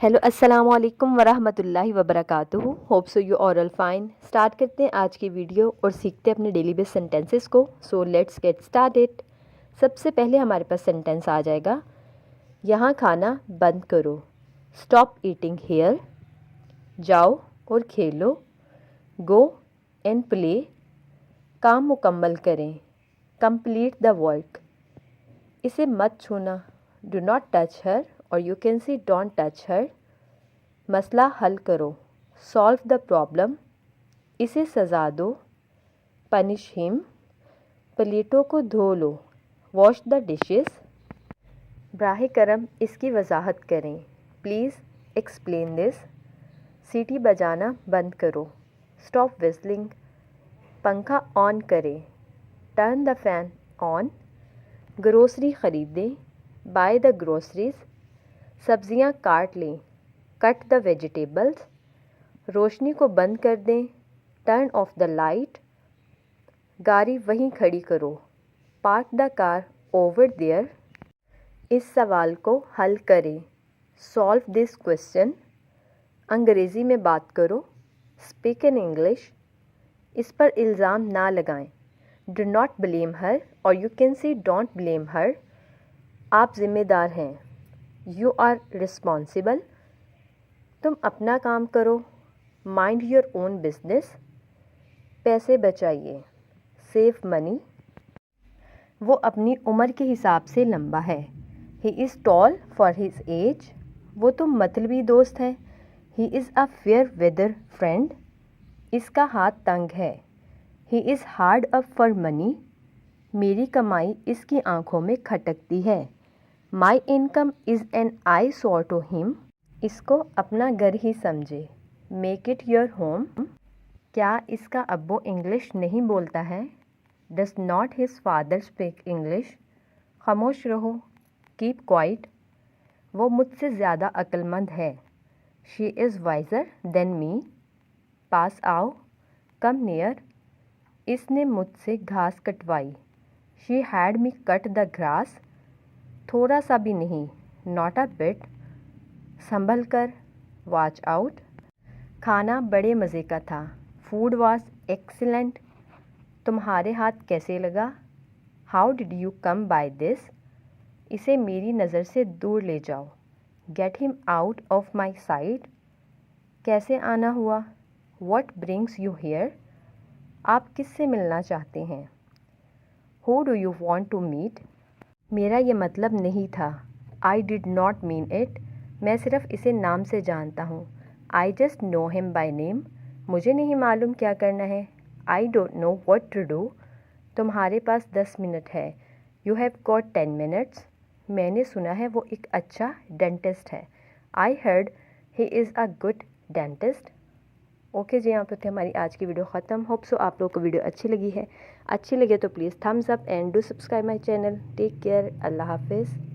Hello अस्सलाम वालेकुम वरहमतुल्लाहि वबरकातुहू। Hope so you all fine. Start करते हैं आज की वीडियो और सीखते हैं अपने डेली बेस सेंटेंसेस को। So let's get started. सबसे पहले हमारे पास सेंटेंस आ जाएगा, यहाँ खाना बंद करो। Stop eating here. जाओ और खेलो। Go and play. काम मुकम्मल करें। Complete the work. इसे मत छूना। डू नॉट टच हर, और you can see don't touch her. मसला हल करो। Solve the problem. इसे सज़ा दो। Punish him. प्लेटों को धो लो। Wash the dishes. बराह करम इसकी वजाहत करें। Please explain this. सीटी बजाना बंद करो। Stop whistling. पंखा ऑन करें। Turn the fan on. Grocery ख़रीदें। By the groceries. सब्जियां काट लें। Cut the vegetables. रोशनी को बंद कर दें। Turn off the light. गाड़ी वहीं खड़ी करो। Park the car over there. इस सवाल को हल करें। Solve this question. अंग्रेज़ी में बात करो। Speak in English. इस पर इल्ज़ाम ना लगाएं। डू नॉट ब्लेम हर, और you can see don't blame her. आप जिम्मेदार हैं। You are responsible. तुम अपना काम करो। Mind your own business. पैसे बचाइए। Save money. वो अपनी उम्र के हिसाब से लंबा है। He is tall for his age. वो तो मतलबी दोस्त है। He is a fair weather friend. इसका हाथ तंग है। He is hard up for money. मेरी कमाई इसकी आंखों में खटकती है। माई income is an eyesore to him. इसको अपना घर ही समझे। Make it your home. क्या इसका अब्बू इंग्लिश नहीं बोलता है? Does not his father speak English. खामोश रहो। Keep quiet. वो मुझसे ज़्यादा अक्लमंद है। She is wiser than me. पास आओ। Come near. इसने मुझसे घास कटवाई। She had me cut the grass. थोड़ा सा भी नहीं। Not a bit. संभल कर। Watch out. खाना बड़े मज़े का था। Food was excellent. तुम्हारे हाथ कैसे लगा? How did you come by this. इसे मेरी नज़र से दूर ले जाओ। Get him out of my sight. कैसे आना हुआ? What brings you here. आप किससे मिलना चाहते हैं? Who do you want to meet. मेरा ये मतलब नहीं था। I did not mean it. मैं सिर्फ इसे नाम से जानता हूँ। I just know him by name. मुझे नहीं मालूम क्या करना है। I don't know what to do. तुम्हारे पास 10 मिनट है। You have got 10 minutes. मैंने सुना है वो एक अच्छा डेंटिस्ट है। I heard he is a good dentist. Okay जी, यहाँ पे थे हमारी आज की वीडियो ख़त्म। होप सो आप लोगों को वीडियो अच्छी लगी है। अच्छी लगे तो please thumbs up and do subscribe my channel. Take care. अल्लाह हाफिज़।